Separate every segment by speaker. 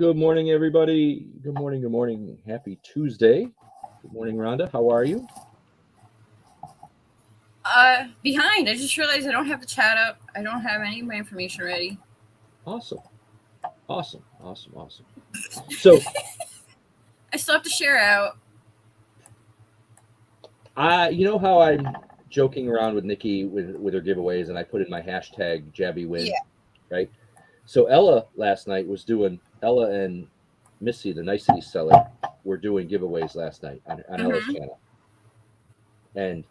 Speaker 1: good morning, everybody. Good morning. Good morning. Happy Tuesday. Good morning, Rhonda. How are you?
Speaker 2: Behind. I just realized I don't have the chat up. I don't have any of my information ready.
Speaker 1: Awesome. So,
Speaker 2: I still have to share out.
Speaker 1: you know how I'm joking around with Nikki with her giveaways, and I put in my hashtag Jabby Win,
Speaker 2: Yeah.
Speaker 1: right? So Ella last night was doing Ella and Missy, the nicety seller, were doing giveaways last night on Ella's channel, and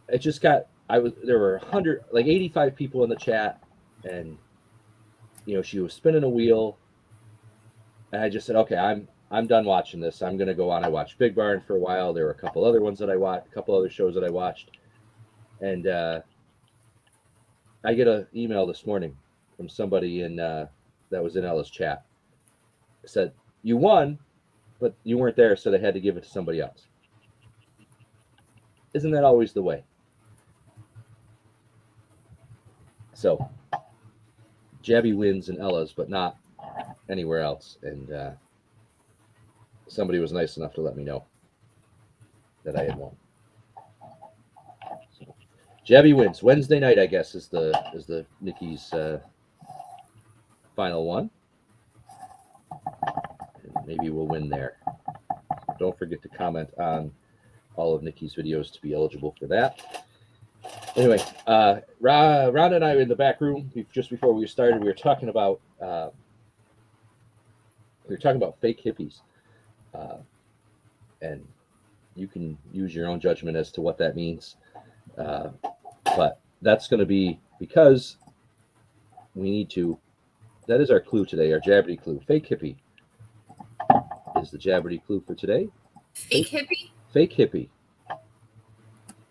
Speaker 1: it just got. There were 85 people in the chat, and she was spinning a wheel, and I just said, okay, I'm done watching this. I'm gonna go on. I watched Big Barn for a while. There were a couple other ones that I watched, a couple other shows that I watched, and I get an email this morning from somebody that was in Ella's chat. It said, you won, but you weren't there, so they had to give it to somebody else. Isn't that always the way? So Jabby wins in Ella's, but not anywhere else. And somebody was nice enough to let me know that I had won. So, Jabby wins Wednesday night. I guess is the Nikki's final one. And maybe we'll win there. So don't forget to comment on all of Nikki's videos to be eligible for that. Anyway, Rhonda and I were in the back room just before we started. We were talking about fake hippies, and you can use your own judgment as to what that means. But that's going to be because we need to. That is our clue today, our Jabberty clue. Fake hippie is the Jabberty clue for today.
Speaker 2: Fake hippie?
Speaker 1: Fake hippie.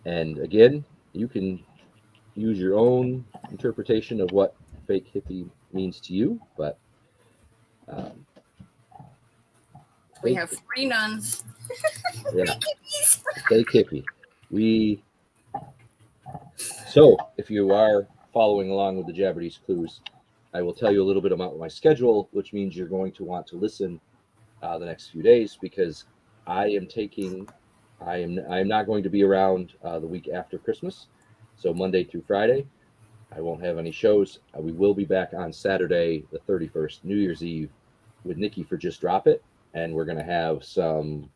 Speaker 1: And again, you can use your own interpretation of what fake hippie means to you, but
Speaker 2: we have 3 nuns.
Speaker 1: Yeah. Fake hippie. So if you are following along with the Jabberty's clues, I will tell you a little bit about my schedule, which means you're going to want to listen the next few days because I am not going to be around the week after Christmas. So Monday through Friday, I won't have any shows. We will be back on Saturday, the 31st, New Year's Eve, with Nikki for Just Drop It. And I'm going to have some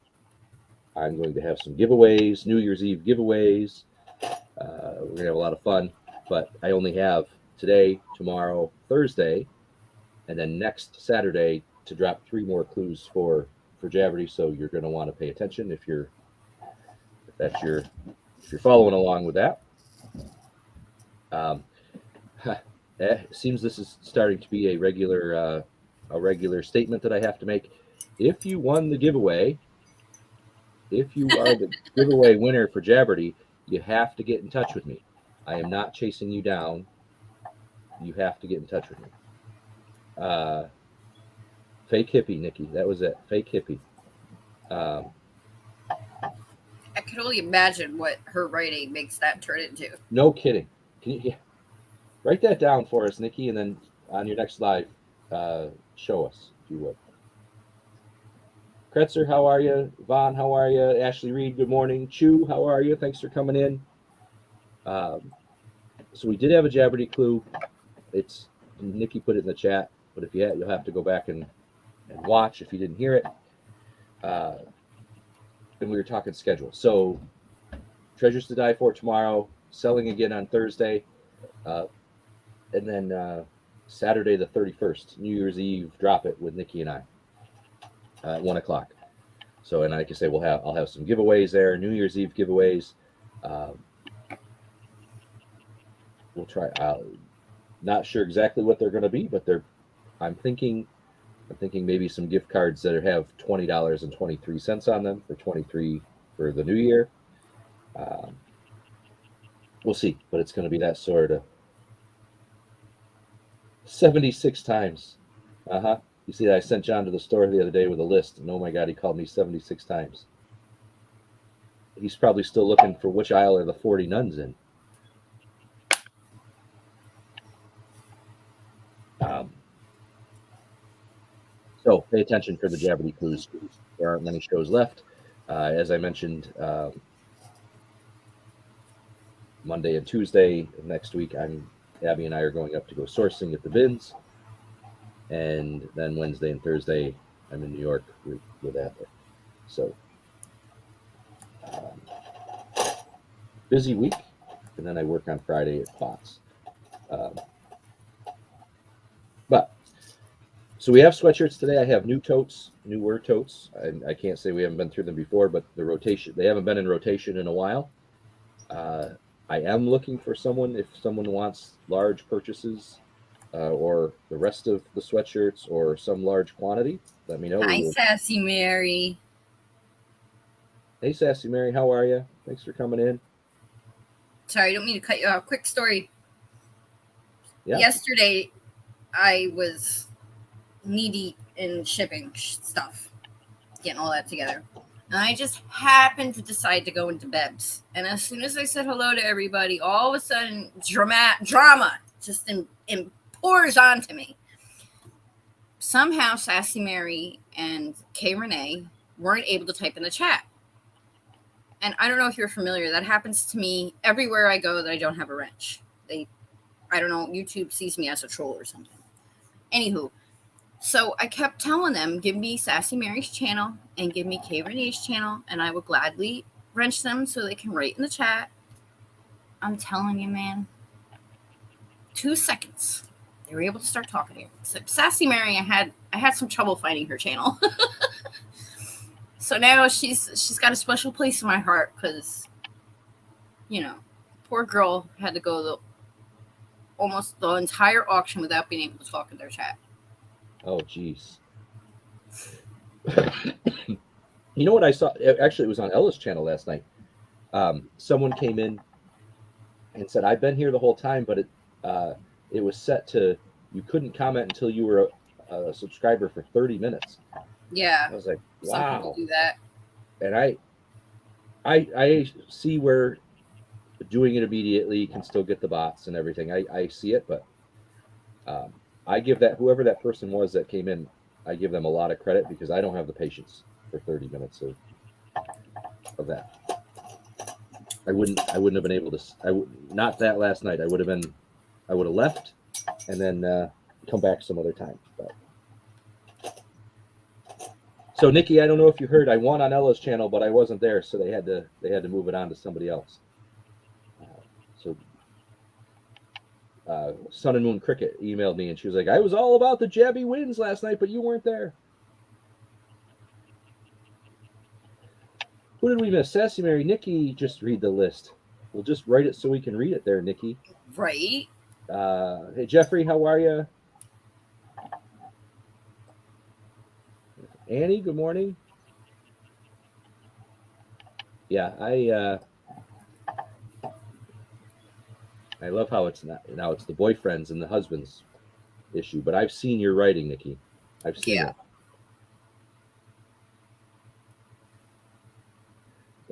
Speaker 1: giveaways, New Year's Eve giveaways. We're going to have a lot of fun, but I only have today, tomorrow, Thursday, and then next Saturday to drop 3 more clues for Jabberty. So you're going to want to pay attention if you're following along with that. It seems this is starting to be a regular statement that I have to make. If you won the giveaway, if you are the giveaway winner for Jabberty, you have to get in touch with me. I am not chasing you down. You have to get in touch with me. Fake hippie, Nikki. That was it. Fake hippie.
Speaker 2: I could only imagine what her writing makes that turn into.
Speaker 1: No kidding. Can you write that down for us, Nikki, and then on your next live, show us, if you would. Kretzer, how are you? Vaughn, how are you? Ashley Reed, good morning. Chu, how are you? Thanks for coming in. So we did have a Jabberty clue. It's Nikki put it in the chat, but if you'll have to go back and watch if you didn't hear it. And we were talking schedule. So Treasures to Die For tomorrow, selling again on Thursday, and then Saturday the 31st, New Year's Eve, Drop It with Nikki and I at 1 o'clock. So, and like I say, I'll have some giveaways there, New Year's Eve giveaways. We'll try. Not sure exactly what they're going to be, but I'm thinking maybe some gift cards that have $20.23 on them for 23 for the new year. We'll see, but it's going to be that sort of 76 times. You see that I sent John to the store the other day with a list, and oh my God, he called me 76 times. He's probably still looking for which aisle are the 40 nuns in. pay attention for the Jabbity Clues. There aren't many shows left. As I mentioned, Monday and Tuesday of next week, Abby and I are going up to go sourcing at the bins. And then Wednesday and Thursday, I'm in New York with Adler. So, busy week. And then I work on Friday at Fox. So we have sweatshirts today. I have newer totes. I can't say we haven't been through them before, but they haven't been in rotation in a while. I am looking for someone, if someone wants large purchases or the rest of the sweatshirts or some large quantity, let me know.
Speaker 2: Hi, Sassy Mary.
Speaker 1: Hey, Sassy Mary, how are you? Thanks for coming in.
Speaker 2: Sorry, I don't mean to cut you off. Quick story.
Speaker 1: Yeah.
Speaker 2: Yesterday, I was knee-deep in shipping stuff, getting all that together. And I just happened to decide to go into Bebs. And as soon as I said hello to everybody, all of a sudden, drama just pours onto me. Somehow, Sassy Mary and Kay Renee weren't able to type in the chat. And I don't know if you're familiar. That happens to me everywhere I go that I don't have a wrench. I don't know, YouTube sees me as a troll or something. Anywho, so I kept telling them, give me Sassy Mary's channel and give me Kay Renee's channel, and I would gladly wrench them so they can write in the chat. I'm telling you, man, 2 seconds. They were able to start talking here. So Sassy Mary, I had some trouble finding her channel. So now she's got a special place in my heart because, poor girl had to go almost the entire auction without being able to talk in their chat.
Speaker 1: Oh, geez. You know what I saw? Actually, it was on Ella's channel last night. Someone came in and said, I've been here the whole time, but it was set to, you couldn't comment until you were a subscriber for 30 minutes.
Speaker 2: Yeah.
Speaker 1: I was like, wow.
Speaker 2: Some people do that.
Speaker 1: And I see where doing it immediately can still get the bots and everything. I see it, but I give whoever that person was that came in, I give them a lot of credit because I don't have the patience for 30 minutes of that. I wouldn't have been able to. Not that last night. I would have left and then come back some other time. But. So Nikki, I don't know if you heard, I won on Ella's channel, but I wasn't there, so they had to move it on to somebody else. Sun and Moon Cricket emailed me and she was like, I was all about the Jabby wins last night, but you weren't there. Who did we miss? Sassy Mary. Nikki, just read the list. We'll just write it so we can read it there, Nikki.
Speaker 2: Right.
Speaker 1: Hey, Jeffrey, how are you? Annie, good morning. Yeah, I love how it's not now it's the boyfriends and the husbands issue, but I've seen your writing, Nikki. I've seen it.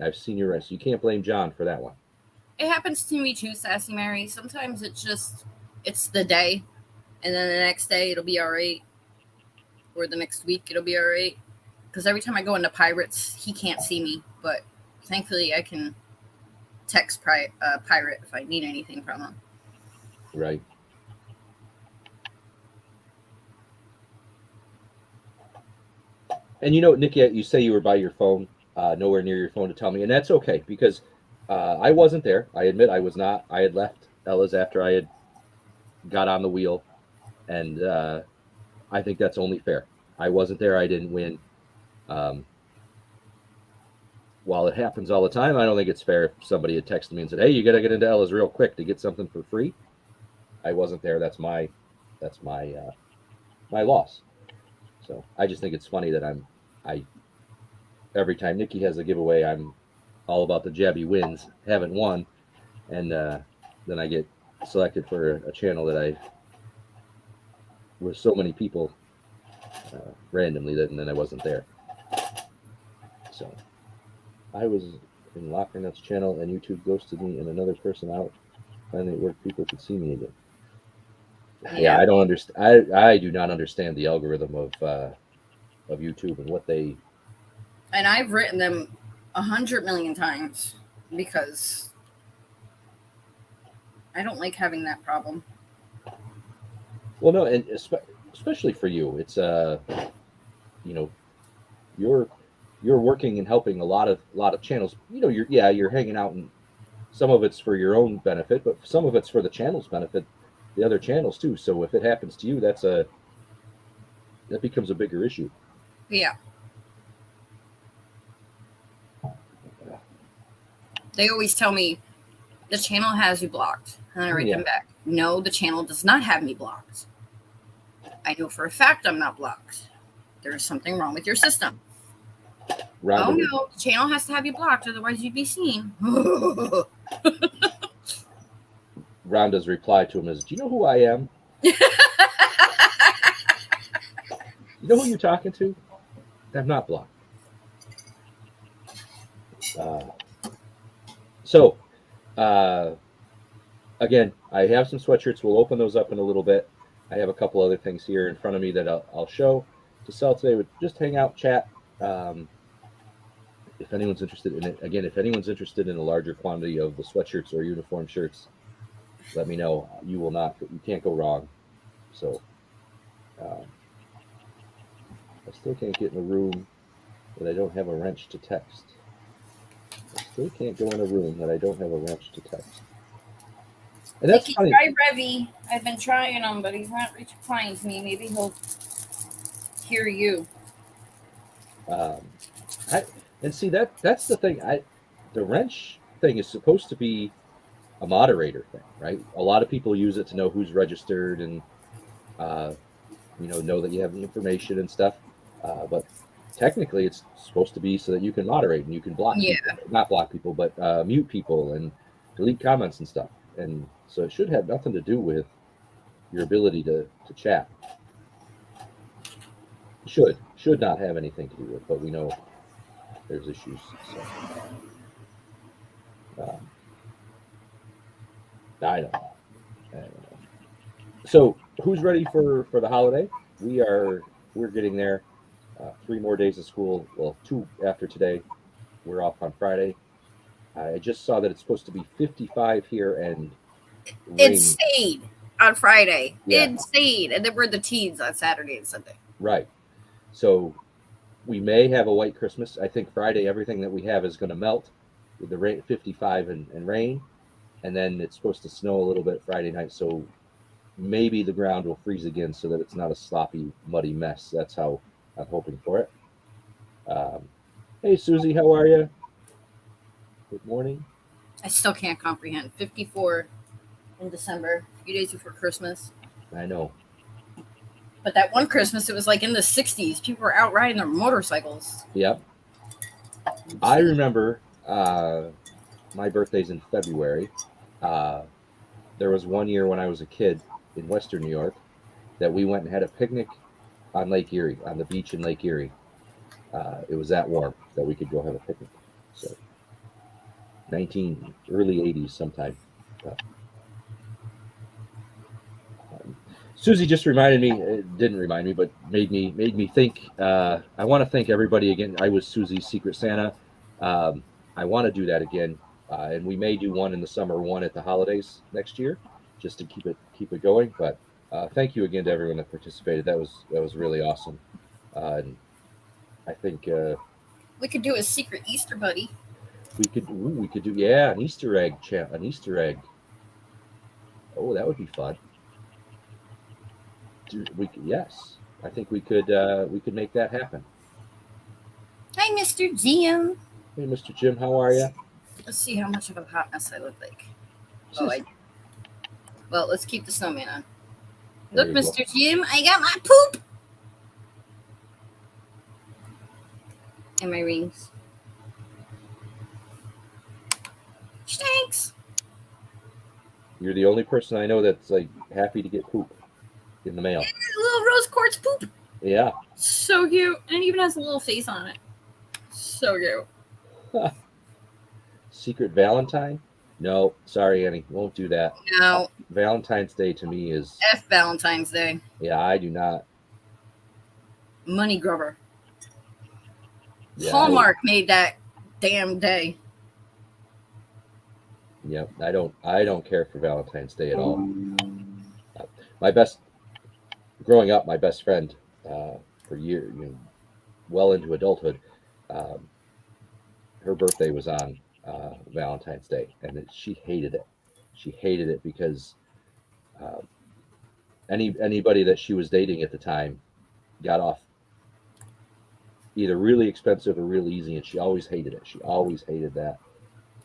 Speaker 1: I've seen your writing. So you can't blame John for that one.
Speaker 2: It happens to me too, Sassy Mary. Sometimes it's the day, and then the next day it'll be all right, or the next week it'll be all right. Because every time I go into Pirates, he can't see me, but thankfully I can text Pirate if I need anything from him.
Speaker 1: Right. And Nikki, you say you were by your phone, nowhere near your phone to tell me, and that's okay because I wasn't there. I admit I was not. I had left Ella's after I had got on the wheel, and I think that's only fair. I wasn't there. I didn't win. While it happens all the time, I don't think it's fair if somebody had texted me and said, hey, you got to get into Ella's real quick to get something for free. I wasn't there. That's my loss. So I just think it's funny that every time Nikki has a giveaway, I'm all about the Jabby wins, haven't won. And then I get selected for a channel that with so many people randomly and then I wasn't there. So I was in Lockernut's channel and YouTube ghosted me and another person out. Finally, it worked. People could see me again. Yeah, I don't understand. I do not understand the algorithm of of YouTube and what they.
Speaker 2: And I've written them 100 million times because I don't like having that problem.
Speaker 1: Well, no, and especially for you, it's you know, you're working and helping a lot of channels. You know, you're hanging out, and some of it's for your own benefit, but some of it's for the channel's benefit, the other channels too. So if it happens to you, that becomes a bigger issue.
Speaker 2: Yeah. They always tell me the channel has you blocked. And I write them back, no, the channel does not have me blocked. I know for a fact I'm not blocked. There's something wrong with your system. Oh no, the channel has to have you blocked, otherwise you'd be seen.
Speaker 1: Rhonda's reply to him is, "Do you know who I am? You know who you're talking to? I'm not blocked." So, again, I have some sweatshirts. We'll open those up in a little bit. I have a couple other things here in front of me that I'll show to sell today. Just hang out, chat. If anyone's interested in it, again, if anyone's interested in a larger quantity of the sweatshirts or uniform shirts, let me know. You can't go wrong. So, I still can't get in a room that I don't have a wrench to text. I still can't go in a room that I don't have a wrench to text. And that's funny.
Speaker 2: Try Revy. I've been trying him, but he's not replying to me. Maybe he'll hear you.
Speaker 1: And see that's the thing. The wrench thing is supposed to be a moderator thing, right? A lot of people use it to know who's registered and know that you have the information and stuff. But technically, it's supposed to be so that you can moderate and you can block people. Not block people, but mute people and delete comments and stuff. And so it should have nothing to do with your ability to chat. Should not have anything to do with, but we know there's issues. So, I don't know. So who's ready for the holiday? We're getting there. 3 more days of school. Well, 2 after today. We're off on Friday. I just saw that it's supposed to be 55 here and
Speaker 2: it stayed on Friday.
Speaker 1: Yeah.
Speaker 2: It stayed, and then we're the teens on Saturday and Sunday.
Speaker 1: Right. So we may have a white Christmas. I think Friday everything that we have is going to melt with the rain, 55 and rain, and then it's supposed to snow a little bit Friday night. So maybe the ground will freeze again so that it's not a sloppy, muddy mess. That's how I'm hoping for it. Hey, Susie, how are you? Good morning.
Speaker 2: I still can't comprehend 54 in December, a few days before Christmas.
Speaker 1: I know.
Speaker 2: But that one Christmas, it was like in the 60s. People were out riding their motorcycles.
Speaker 1: Yep. I remember my birthday's in February. There was one year when I was a kid in Western New York that we went and had a picnic on Lake Erie, on the beach in Lake Erie. It was that warm that we could go have a picnic. So early 80s sometime. Susie just reminded me, didn't remind me, but made me think. I want to thank everybody again. I was Susie's Secret Santa. I want to do that again, and we may do one in the summer, one at the holidays next year, just to keep it going. But thank you again to everyone that participated. That was really awesome. And I think
Speaker 2: we could do a secret Easter buddy.
Speaker 1: We could do an Easter egg an Easter egg. Oh, that would be fun. Yes, I think we could make that happen.
Speaker 2: Hi, Mr. Jim.
Speaker 1: Hey, Mr. Jim, how are you?
Speaker 2: Let's see how much of a hot mess I look like. Well, let's keep the snowman on. Look, Mr. Jim, I got my poop and my rings. Thanks.
Speaker 1: You're the only person I know that's like happy to get poop in the mail.
Speaker 2: Little rose quartz poop.
Speaker 1: Yeah.
Speaker 2: So cute. And it even has a little face on it. So cute.
Speaker 1: Secret Valentine? No, sorry, Annie. Won't do that.
Speaker 2: No.
Speaker 1: Valentine's Day to me is
Speaker 2: F Valentine's Day.
Speaker 1: Yeah, I do not.
Speaker 2: Money grubber.
Speaker 1: Yeah,
Speaker 2: Hallmark made that damn day.
Speaker 1: Yep. I don't care for Valentine's Day at all. My best growing up, my best friend for years, well into adulthood, um, her birthday was on Valentine's Day, and she hated it. She hated it because uh, anybody that she was dating at the time got off either really expensive or real easy, and she always hated it. She always hated that,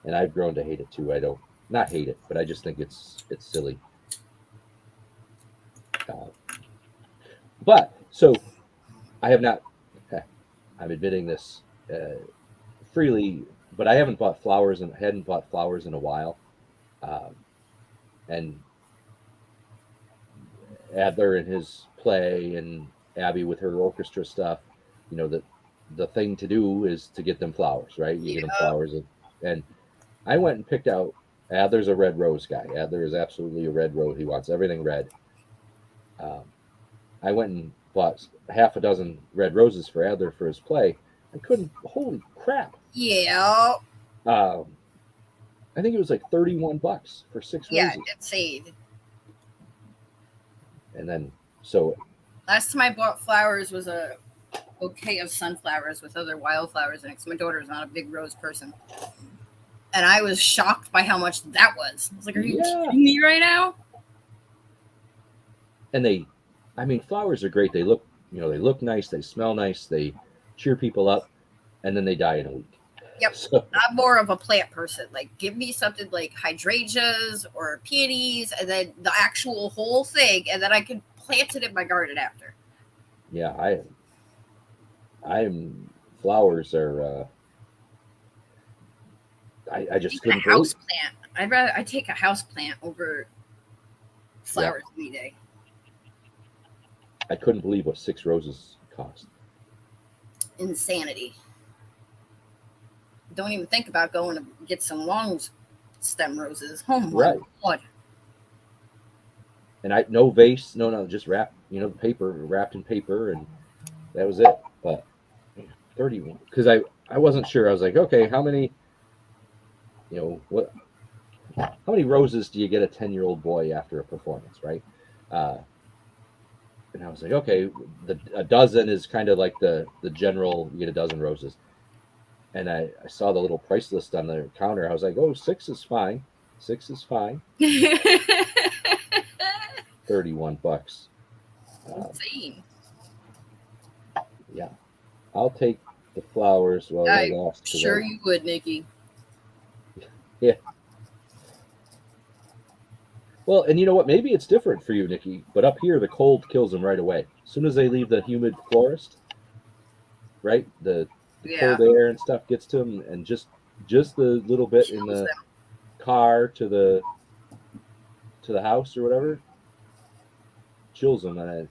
Speaker 1: and I've grown to hate it too. I don't not hate it, but I just think it's silly. Uh, but so I have not. I'm admitting this freely, but I haven't bought flowers and hadn't bought flowers in a while. Um, and Adler and his play and Abby with her orchestra stuff, that the thing to do is to get them flowers, right? You get them
Speaker 2: Yeah.
Speaker 1: flowers, and I went and picked out. Adler's a red rose guy. Adler is absolutely a red rose. He wants everything red. Um, I went and bought half a dozen red roses for Adler for his play. I couldn't. Holy crap!
Speaker 2: Yeah.
Speaker 1: Um, I think it was like $31 for 6
Speaker 2: Yeah,
Speaker 1: roses,
Speaker 2: it's saved.
Speaker 1: and then so
Speaker 2: Last time I bought flowers was a bouquet of sunflowers with other wildflowers in it. 'Cause my daughter is not a big rose person, and I was shocked by how much that was. I was like, "Are you
Speaker 1: yeah,
Speaker 2: kidding me right now?"
Speaker 1: and I mean, flowers are great. They look nice, they smell nice, they cheer people up, and then they die in a week.
Speaker 2: Yep.
Speaker 1: So
Speaker 2: I'm more of a plant person. Like, give me something like hydrangeas or peonies, and then the actual whole thing, and then I can plant it in my garden after.
Speaker 1: yeah, I'm flowers are. I just
Speaker 2: Even
Speaker 1: couldn't
Speaker 2: a house
Speaker 1: believe.
Speaker 2: plant. I take a house plant over flowers any day.
Speaker 1: I couldn't believe what 6 roses cost.
Speaker 2: Insanity. Don't even think about going to get some long stem roses. Oh my
Speaker 1: Right.
Speaker 2: god.
Speaker 1: And no vase, no, just paper wrapped in paper, and that was it. But 31, because I wasn't sure. I was like, okay, how many, what, how many roses do you get a 10-year-old boy after a performance, right? Uh, and I was like, okay, a dozen is kind of like the general. You get a dozen roses, and I saw the little price list on the counter. I was like, oh, 6 is fine. 6 is fine. $31.
Speaker 2: Insane.
Speaker 1: Yeah, I'll take the flowers while they
Speaker 2: I'm
Speaker 1: last.
Speaker 2: sure you would, Nikki.
Speaker 1: Yeah. Well, and you know what? Maybe it's different for you, Nikki. But up here, the cold kills them right away. As soon as they leave the humid forest, right? The
Speaker 2: Yeah.
Speaker 1: cold air and stuff gets to them, and just the little bit in
Speaker 2: Kills
Speaker 1: the
Speaker 2: them.
Speaker 1: car to the house or whatever chills them, and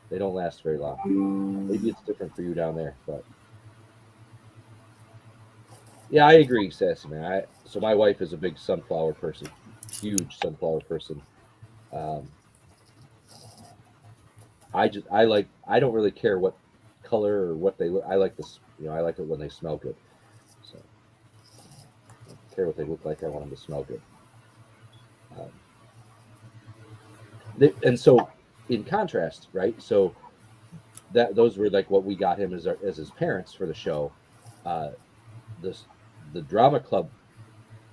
Speaker 1: they don't last very long. Maybe it's different for you down there, but yeah, I agree, Sassy Man. So my wife is a big sunflower person, huge sunflower person. Um, I don't really care what color or what they look. I like this, I like it when they smell good. So I don't care what they look like. I want them to smell good. Um, and so, in contrast, right? So those were like what we got him as his parents for the show. Uh, this the drama club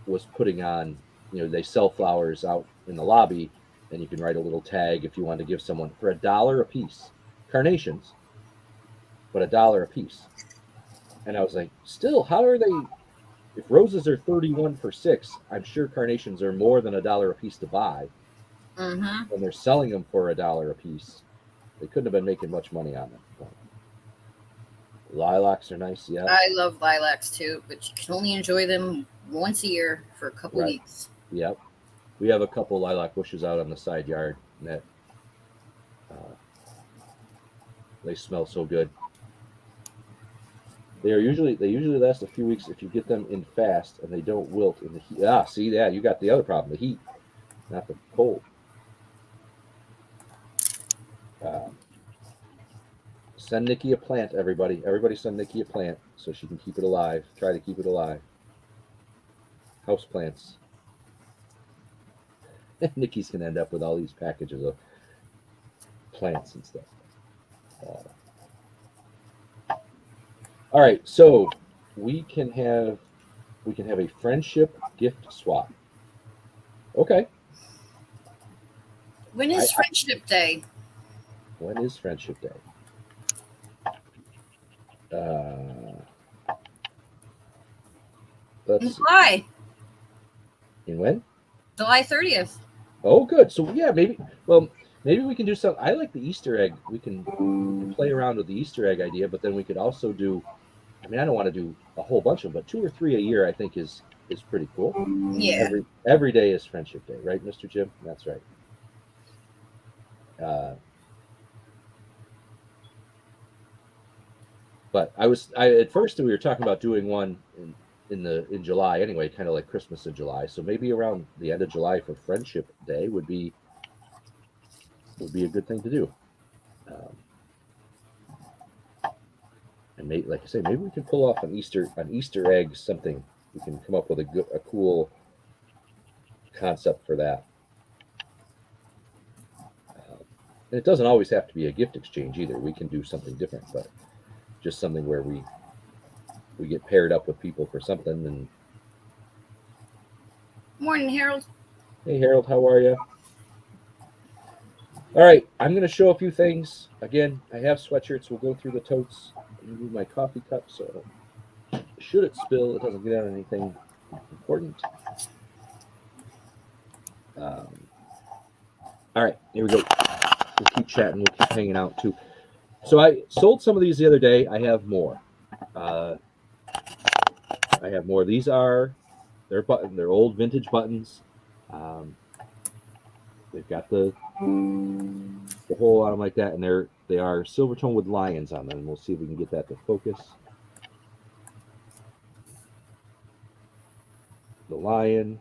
Speaker 1: was putting on. They sell flowers out in the lobby, and you can write a little tag if you want to give someone for $1 a piece. Carnations, but $1 a piece. And I was like, still, how are they? If roses are 31 for 6, I'm sure carnations are more than $1 a piece to buy.
Speaker 2: Mm-hmm.
Speaker 1: When they're selling them for $1 a piece, they couldn't have been making much money on them. But lilacs are nice, yeah.
Speaker 2: I love lilacs too, but you can only enjoy them once a year for a couple
Speaker 1: Right.
Speaker 2: weeks.
Speaker 1: Yep. We have a couple lilac bushes out on the side yard that they smell so good. They usually last a few weeks if you get them in fast and they don't wilt in the heat. See, yeah, you got the other problem, the heat, not the cold. Send Nikki a plant, everybody. Everybody send Nikki a plant so she can keep it alive. Try to keep it alive. House plants. Nikki's gonna end up with all these packages of plants and stuff. All right, so we can have a friendship gift swap. Okay.
Speaker 2: When is Friendship Day?
Speaker 1: When is Friendship Day? Let's
Speaker 2: July.
Speaker 1: In when?
Speaker 2: July 30th.
Speaker 1: Oh, good. So yeah, maybe. Well, maybe we can do some. I like the Easter egg. We can play around with the Easter egg idea, but then we could also do. I mean, I don't want to do a whole bunch of them, but 2 or 3 a year, I think is pretty cool.
Speaker 2: Yeah.
Speaker 1: Every day is Friendship Day, right, Mr. Jim? That's right. But at first we were talking about doing one in July anyway, kind of like Christmas in July. So maybe around the end of July for Friendship Day would be a good thing to do. And like I say, maybe we can pull off an Easter egg something. We can come up with a cool concept for that. And it doesn't always have to be a gift exchange either. We can do something different, but just something where we get paired up with people for something. And
Speaker 2: Morning, Harold.
Speaker 1: hey, Harold, how are you? All right, I'm going to show a few things. Again, I have sweatshirts. We'll go through the totes. Move my coffee cup so should it spill, it doesn't get out anything important. All right, here we go. We'll keep chatting. We'll keep hanging out too. So I sold some of these the other day. I have more. These are they're old vintage buttons. They've got the hole on them like that, and they are silver tone with lions on them. And we'll see if we can get that to focus. The lion.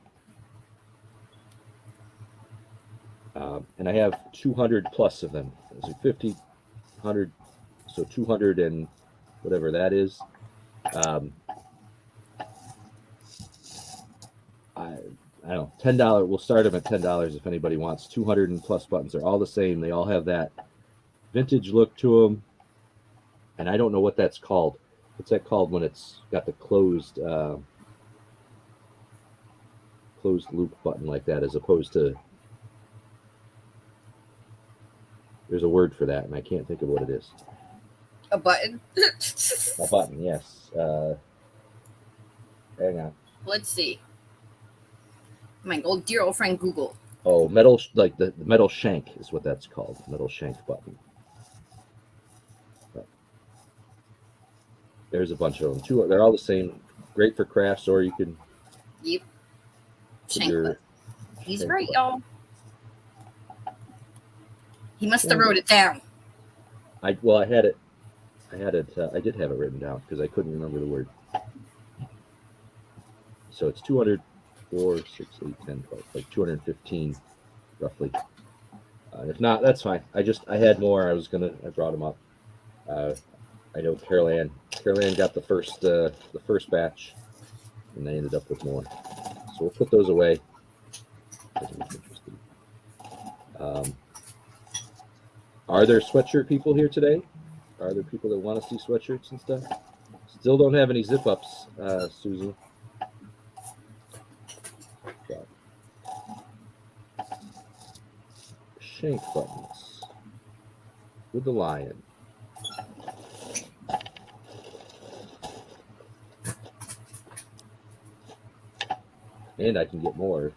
Speaker 1: And I have 200 plus of them. There's 50, 100, so 200 and whatever that is. I don't know, $10. We'll start them at $10 if anybody wants. 200 and plus buttons. They're all the same. They all have that vintage look to them. And I don't know what that's called. What's that called when it's got the closed loop button like that, as opposed to, there's a word for that, and I can't think of what it is.
Speaker 2: A button?
Speaker 1: A button, yes. Hang on.
Speaker 2: Let's see. My dear old friend Google.
Speaker 1: Oh, metal, like the metal shank is what that's called. Metal shank button. But there's a bunch of them. They're all the same. Great for crafts, or you can.
Speaker 2: Yep. Shank button. He's right, y'all. He must have wrote it down.
Speaker 1: I had it. I did have it written down because I couldn't remember the word. So it's 200, 4, 6, 8, 10, 12, like 215 roughly. If not, that's fine. I had more. I brought them up. I know Carol Ann got the first batch, and they ended up with more. So we'll put those away. Are there sweatshirt people here today? Are there people that want to see sweatshirts and stuff? Still don't have any zip ups, Susan. Shank buttons with the lion. And I can get more if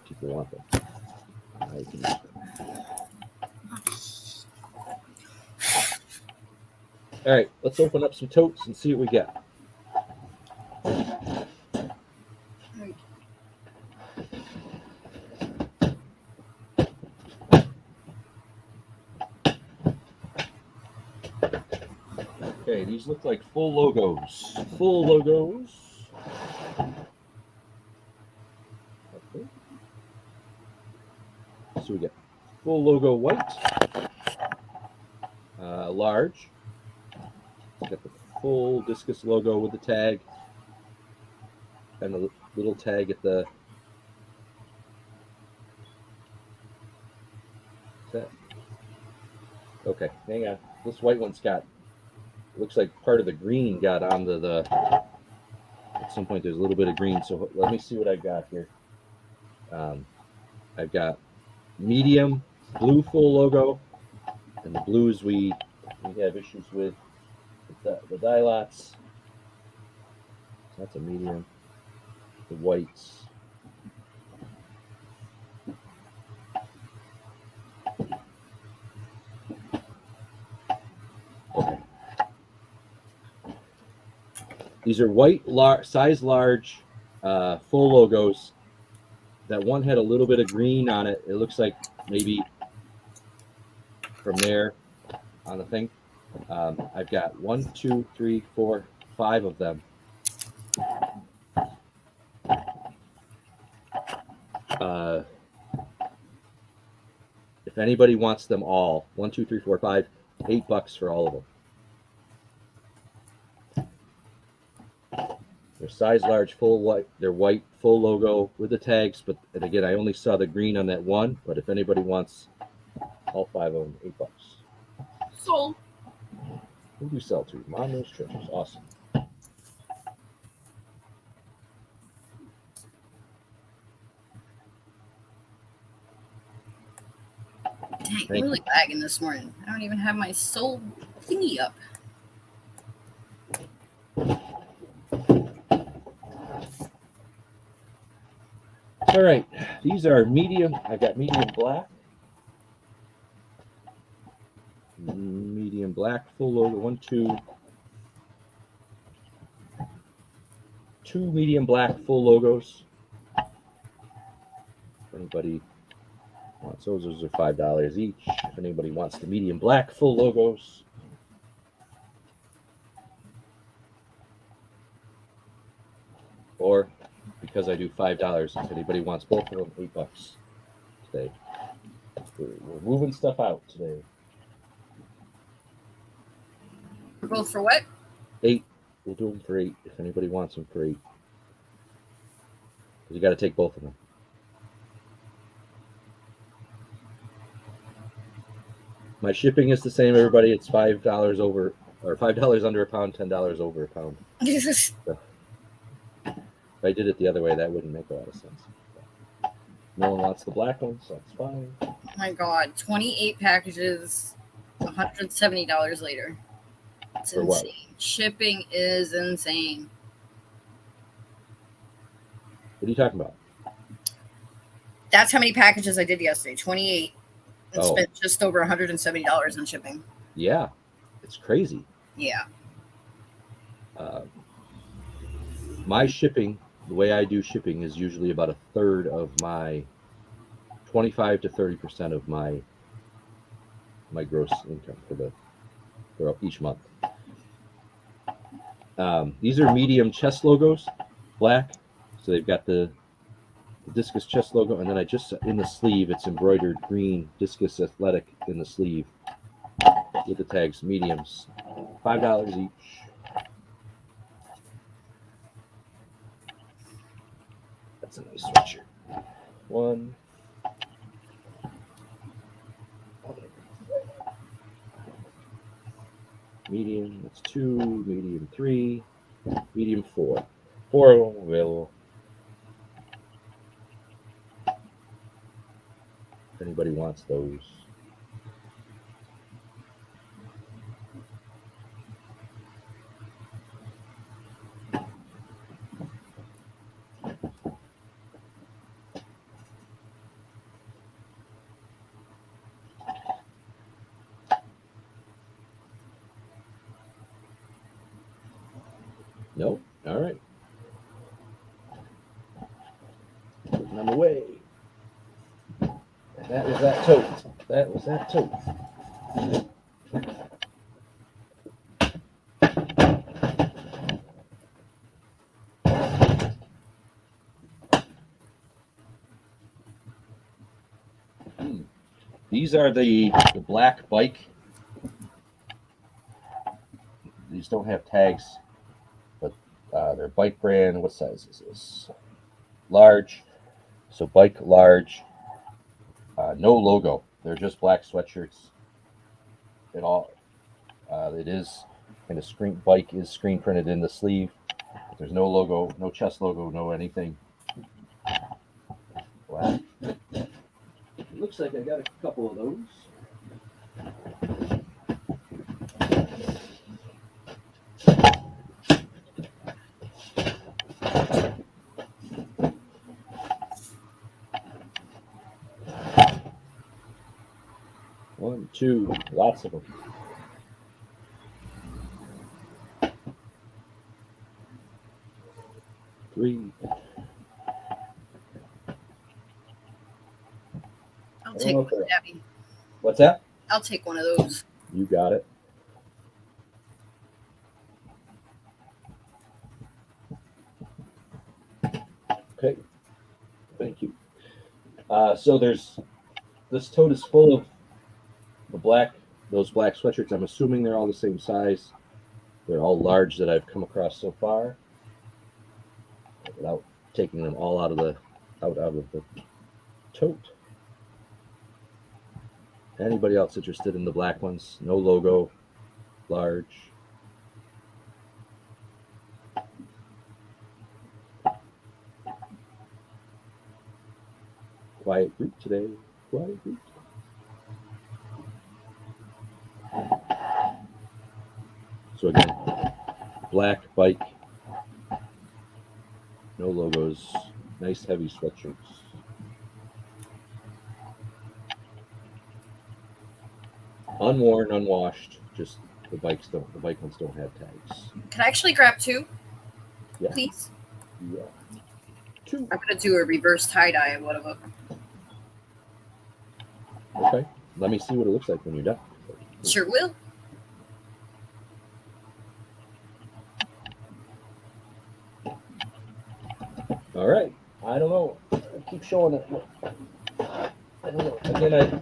Speaker 1: people want them. I can use them. All right, let's open up some totes and see what we get. Okay, these look like full logos. Full logos. Okay. So we get full logo white, large, It's got the full discus logo with the tag and the little tag at the. Is that? Okay, hang on. This white one's got. It looks like part of the green got onto the. At some point, there's a little bit of green. So let me see what I've got here. I've got medium blue full logo, and the blues we have issues with the dilots. So that's a medium. The whites. Okay. These are white, size large, full logos. That one had a little bit of green on it. It looks like maybe from there on the thing. I've got 1, 2, 3, 4, 5 of them. If anybody wants them all, 1, 2, 3, 4, 5, $8 for all of them. They're size large, full white. They're white, full logo with the tags. But and again, I only saw the green on that one. But if anybody wants all 5 of them, $8.
Speaker 2: Sold.
Speaker 1: Who do you sell to? Mom knows treasures. Awesome.
Speaker 2: Dang, I'm really lagging this morning. I don't even have my soul thingy up.
Speaker 1: All right, these are medium. I've got medium black. Medium black, full logo. 1, 2. 2 medium black full logos. If anybody wants those are $5 each. If anybody wants the medium black full logos. Or because I do $5, if anybody wants both of them, $8 today. We're moving stuff out today.
Speaker 2: Both for what?
Speaker 1: 8. We'll do them for 8 if anybody wants them for 8. Because you got to take both of them. My shipping is the same, everybody. It's $5 over, or $5 under a pound, $10 over a pound. So, if I did it the other way, that wouldn't make a lot of sense. No one wants the black one, so that's fine.
Speaker 2: Oh my god, 28 packages, $170 later. It's
Speaker 1: For
Speaker 2: insane.
Speaker 1: what?
Speaker 2: Shipping is insane.
Speaker 1: What are you talking about?
Speaker 2: That's how many packages I did yesterday. 28. And
Speaker 1: Oh.
Speaker 2: spent just over $170 on shipping.
Speaker 1: Yeah, it's crazy.
Speaker 2: Yeah.
Speaker 1: My shipping, the way I do shipping, is usually about a third of my 25 to 30% of my gross income for each month. These are medium chest logos, black. So they've got the Discus chest logo, and then I just in the sleeve it's embroidered green Discus Athletic in the sleeve with the tags mediums, $5 each. That's a nice sweatshirt. 1. Medium, that's 2, medium 3, medium 4. 4 of them available. If anybody wants those. Nope. All right. Putting them away. And that was that tote. That was that tote. These are the black bike. these don't have tags, but they're bike brand. What size is this? Large. So bike large. No logo. They're just black sweatshirts. It is, and the screen bike is screen printed in the sleeve. There's no logo, no chest logo, no anything. Wow. It looks like I got a couple of those. One, two, lots of them. Three.
Speaker 2: I'll take one, Debbie.
Speaker 1: What's that?
Speaker 2: I'll take one of those.
Speaker 1: You got it. Okay. Thank you. So this tote is full of those black sweatshirts. I'm assuming they're all the same size. They're all large that I've come across so far, without taking them all out of the tote. Anybody else interested in the black ones? No logo, large. Quiet group today. Quiet group. So again, black bike, no logos, nice heavy sweatshirts. Unworn, unwashed, just the bike ones don't have tags.
Speaker 2: Can I actually grab two?
Speaker 1: Yeah.
Speaker 2: Please?
Speaker 1: Yeah. Two.
Speaker 2: I'm going to do a reverse tie-dye of one of them.
Speaker 1: Okay. Let me see what it looks like when you're done.
Speaker 2: Sure will.
Speaker 1: All right. I don't know. I keep showing it. I don't know. Again, I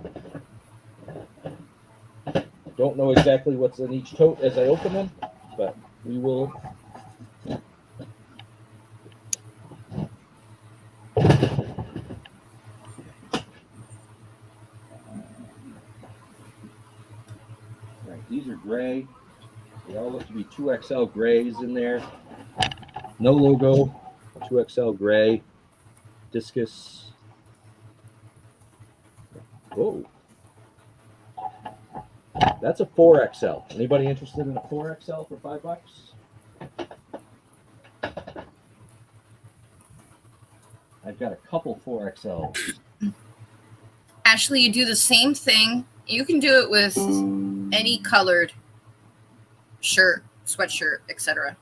Speaker 1: don't know exactly what's in each tote as I open them, but we will. All right. These are gray. They all look to be 2XL grays in there. No logo. 2XL gray. Discus. Whoa. That's a 4XL. Anybody interested in a 4XL for $5? I've got a couple 4XL.
Speaker 2: Ashley, you do the same thing. You can do it with any colored shirt, sweatshirt, etc.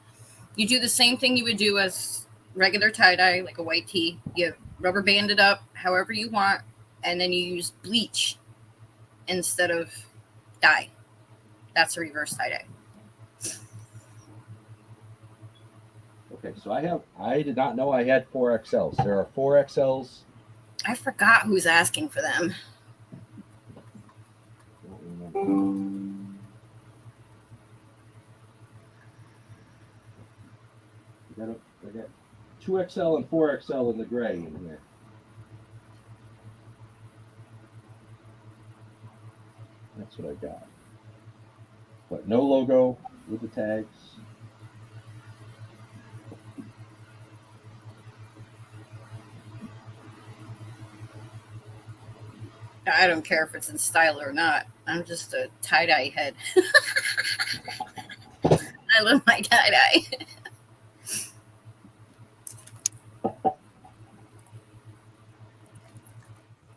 Speaker 2: You do the same thing you would do as regular tie-dye, like a white tee. You rubber band it up however you want, and then you use bleach instead of dye. That's a reverse tie-dye.
Speaker 1: Okay, so I did not know I had 4XLs. There are 4XLs.
Speaker 2: I forgot who's asking for them.
Speaker 1: I got 2XL and 4XL in the gray in here. That's what I got. But no logo with the tags.
Speaker 2: I don't care if it's in style or not. I'm just a tie-dye head. I love my tie-dye.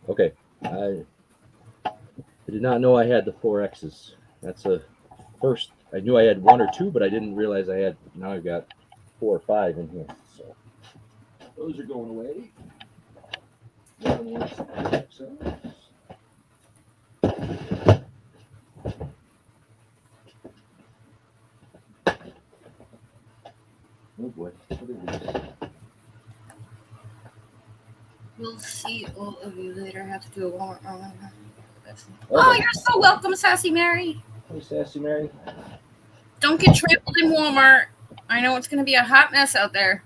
Speaker 1: Okay. I did not know I had the 4Xs. That's a first. I knew I had one or two, but I didn't realize I had. Now I've got 4 or 5 in here. So those are going away. Oh boy. What are these?
Speaker 2: We'll see all of you later. I have to do a Walmart. Oh, you're so welcome, Sassy Mary.
Speaker 1: Hey, Sassy Mary.
Speaker 2: don't get trampled in Walmart. I know it's going to be a hot mess out there.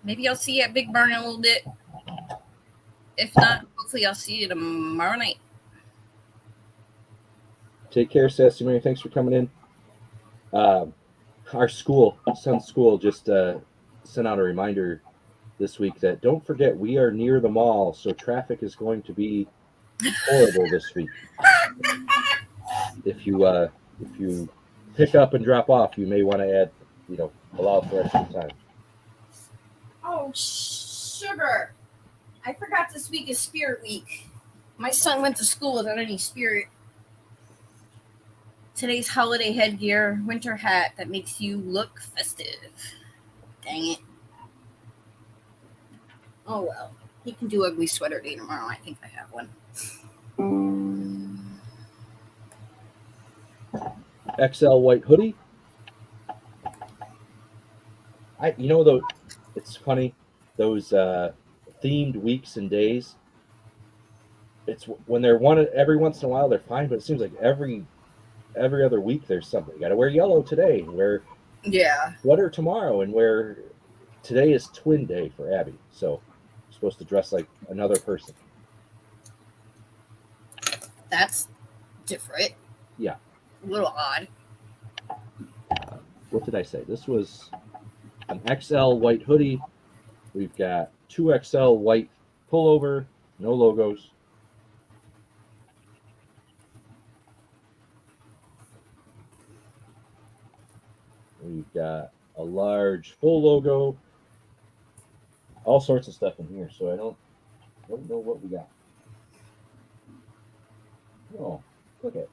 Speaker 2: Maybe I'll see you at Big Barn in a little bit. If not, hopefully I'll see you tomorrow night.
Speaker 1: Take care, Sassy Mary. Thanks for coming in. Our son's school, just sent out a reminder this week that don't forget we are near the mall, so traffic is going to be horrible this week. If you pick up and drop off, you may want to add, allow for extra time.
Speaker 2: Oh, sugar. I forgot this week is Spirit Week. My son went to school without any spirit. Today's holiday headgear, winter hat that makes you look festive. Dang it. Oh well. He can do ugly sweater day tomorrow. I think I have one.
Speaker 1: XL white hoodie. Though, it's funny, those themed weeks and days. It's when they're every once in a while they're fine, but it seems like every other week there's something. You got to wear yellow today, and wear sweater tomorrow, and wear today is twin day for Abby, so I'm supposed to dress like another person.
Speaker 2: That's different.
Speaker 1: Yeah.
Speaker 2: A little odd.
Speaker 1: What did I say? This was an XL white hoodie. We've got 2XL white pullover, no logos. We've got a large full logo. All sorts of stuff in here, so I don't know what we got. Oh, look at it.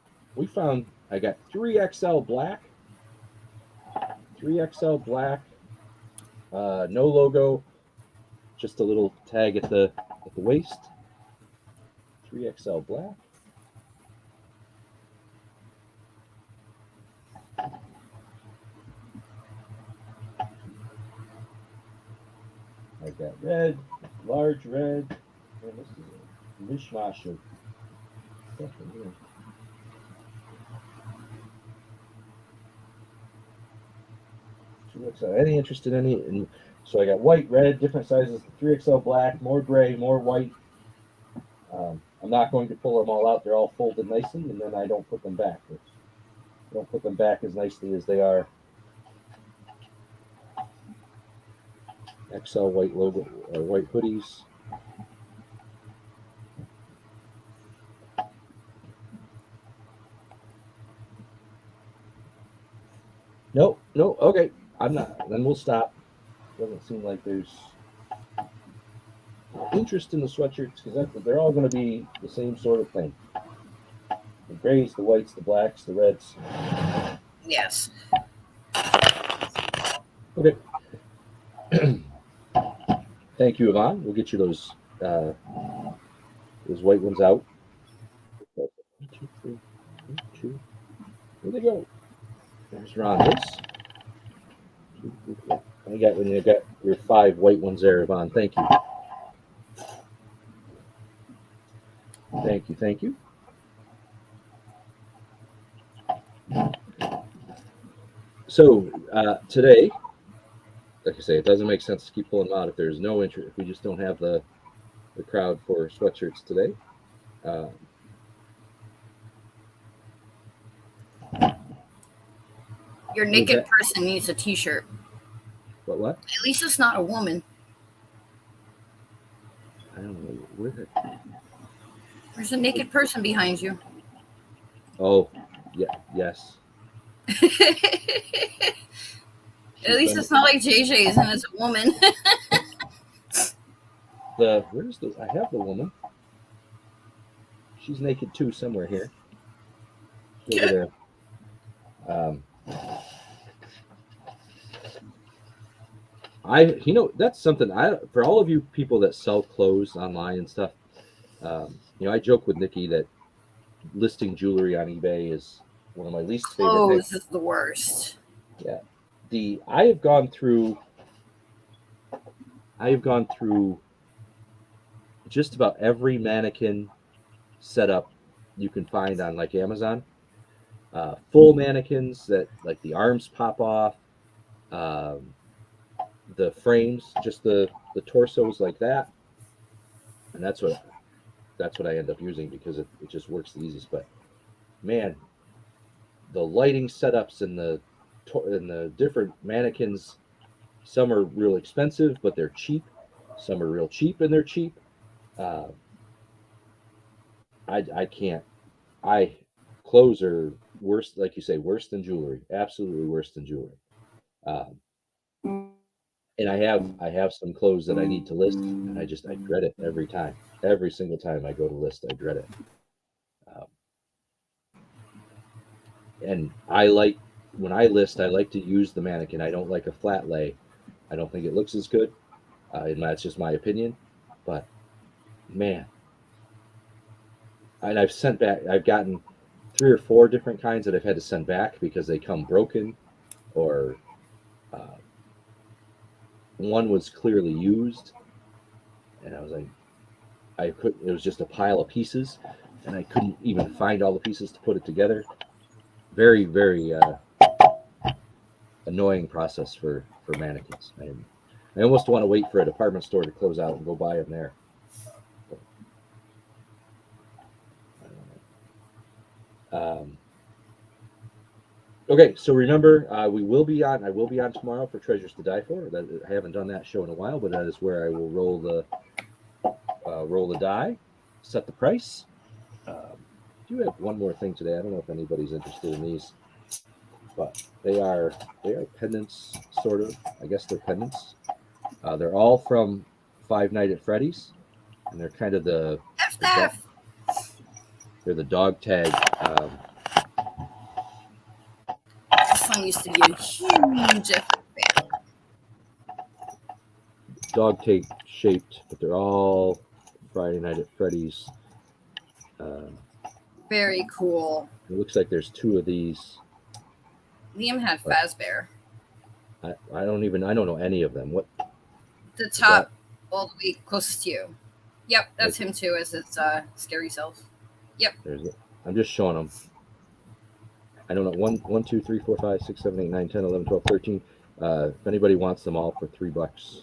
Speaker 1: I got 3XL black. 3XL black. No logo. Just a little tag at the waist. 3XL black. I got red, large red. Man, this is a mishmash of stuff in here. Any interest in any? And so I got white, red, different sizes, 3XL black, more gray, more white. I'm not going to pull them all out. They're all folded nicely, and then I don't put them back. I don't put them back as nicely as they are. XL white logo, white hoodies. No, okay. I'm not. Then we'll stop. Doesn't seem like there's interest in the sweatshirts because they're all going to be the same sort of thing. The grays, the whites, the blacks, the reds.
Speaker 2: Yes.
Speaker 1: Okay. Thank you, Yvonne. We'll get you those white ones out. 1, 2, 3, 1, 2. Where'd they go? There's Rhonda's. You got your 5 white ones there, Yvonne. Thank you. Thank you. So today, like I say, it doesn't make sense to keep pulling them out if there's no interest. If we just don't have the crowd for sweatshirts today.
Speaker 2: Your naked person needs a t-shirt.
Speaker 1: What?
Speaker 2: At least it's not a woman.
Speaker 1: I don't know. Where?
Speaker 2: There's a naked person behind you.
Speaker 1: Oh, yeah, yes.
Speaker 2: At least it's not like JJ's and it's a woman.
Speaker 1: I have the woman. She's naked too somewhere here. She's over there. That's something for all of you people that sell clothes online and stuff. I joke with Nikki that listing jewelry on eBay is one of my least favorite things.
Speaker 2: Clothes is the worst.
Speaker 1: Yeah. I have gone through just about every mannequin setup you can find on like Amazon. full mannequins that like the arms pop off, um, the frames, just the torsos like that, and that's what I end up using because it just works the easiest. But man, the lighting setups and the different mannequins, some are real expensive but they're cheap. Some are real cheap and they're cheap. Uh, I can't. I Clothes are worse, like you say, worse than jewelry. Absolutely worse than jewelry. Um, and I have some clothes that I need to list, and I dread it every time. Every single time I go to list, I dread it. Um, and I like when I list, I like to use the mannequin. I don't like a flat lay. I don't think it looks as good, and that's just my opinion. But man, and I've sent back. I've gotten 3 or 4 different kinds that I've had to send back because they come broken, or uh, one was clearly used, and I was like, I could. It was just a pile of pieces, and I couldn't even find all the pieces to put it together. Very, very annoying process for mannequins. I almost want to wait for a department store to close out and go buy them there. But, I don't know. Okay, so remember, we will be on. I will be on tomorrow for Treasures to Die For. I haven't done that show in a while, but that is where I will roll the die, set the price. I do have one more thing today. I don't know if anybody's interested in these, but they are pendants, sort of. I guess they're pendants. They're all from Five Nights at Freddy's, and they're kind of the
Speaker 2: F.
Speaker 1: they're the dog tag.
Speaker 2: My son used to be a huge F fan.
Speaker 1: Dog tag shaped, but they're all Friday Night at Freddy's. Uh,
Speaker 2: Very cool.
Speaker 1: it looks like there's 2 of these.
Speaker 2: Liam had
Speaker 1: But
Speaker 2: Fazbear.
Speaker 1: I don't know any of them. What
Speaker 2: The
Speaker 1: is
Speaker 2: top,
Speaker 1: that?
Speaker 2: all the way closest to you. Yep, that's him too, as his scary self. Yep.
Speaker 1: I'm just showing them. I don't know. 1, 2, 3, 4, 5, 6, 7, 8, 9, 10, 11, 12, 13. If anybody wants them all for $3,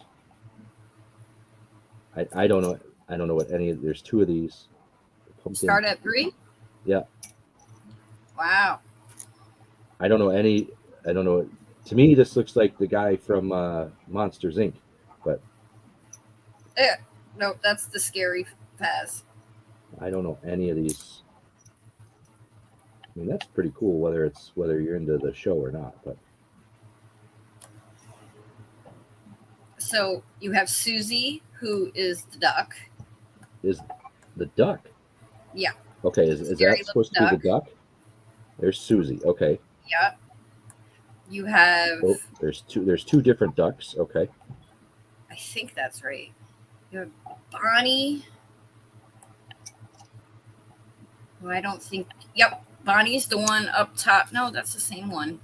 Speaker 1: I don't know. I don't know what any. There's 2 of these. Pumpkin.
Speaker 2: Start at 3?
Speaker 1: Yeah.
Speaker 2: Wow.
Speaker 1: I don't know any. I don't know. To me, this looks like the guy from Monsters Inc. But
Speaker 2: No, that's the scary Faz.
Speaker 1: I don't know any of these. I mean, that's pretty cool. Whether you're into the show or not, but
Speaker 2: So you have Susie, who is the duck.
Speaker 1: is the duck?
Speaker 2: Yeah.
Speaker 1: Okay, is
Speaker 2: Scary
Speaker 1: that supposed to be the duck? There's Susie. Okay.
Speaker 2: Yeah. You have.
Speaker 1: Oh, there's 2. There's 2 different ducks. Okay.
Speaker 2: I think that's right. You have Bonnie. Who I don't think. Yep, Bonnie's the one up top. No, that's the same one.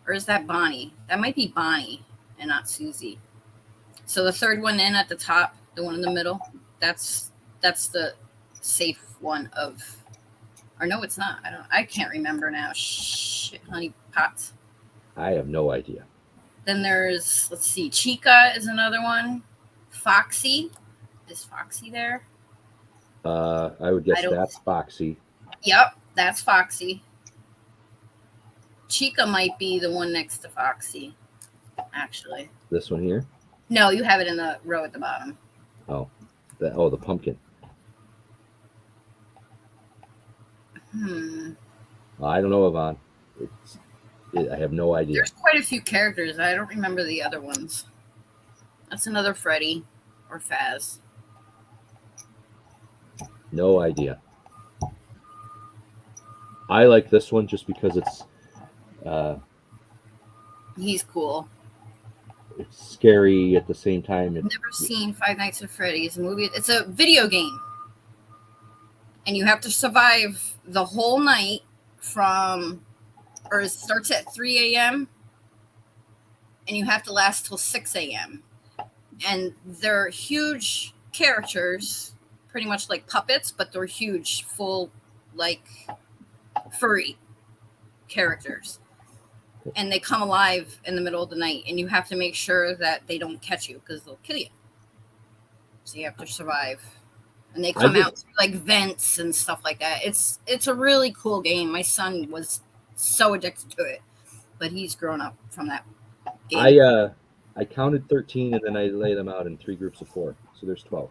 Speaker 2: Or is that Bonnie? That might be Bonnie and not Susie. So the third one in at the top, the one in the middle, that's the safe one of. Or no, it's not. I can't remember now. Shit, honey pots.
Speaker 1: I have no idea.
Speaker 2: Then there's, let's see, Chica is another one. Foxy. Is Foxy there?
Speaker 1: I would guess that's Foxy.
Speaker 2: Yep, that's Foxy. Chica might be the one next to Foxy, actually.
Speaker 1: This one here?
Speaker 2: No, you have it in the row at the bottom.
Speaker 1: Oh, the pumpkin. I don't know, Yvonne. I have no idea.
Speaker 2: There's quite a few characters. I don't remember the other ones. That's another Freddy or Faz.
Speaker 1: No idea. I like this one just because it's
Speaker 2: He's cool.
Speaker 1: It's scary at the same time.
Speaker 2: I've never seen Five Nights at Freddy's movie. It's a video game. And you have to survive the whole night it starts at 3 a.m. and you have to last till 6 a.m. And they're huge characters, pretty much like puppets, but they're huge, full, like furry characters, and they come alive in the middle of the night, and you have to make sure that they don't catch you because they'll kill you. So you have to survive, and they come out through like vents and stuff like that. It's a really cool game. My son was so addicted to it, but he's grown up from that game.
Speaker 1: I counted 13 and then I laid them out in 3 groups of 4, so there's 12.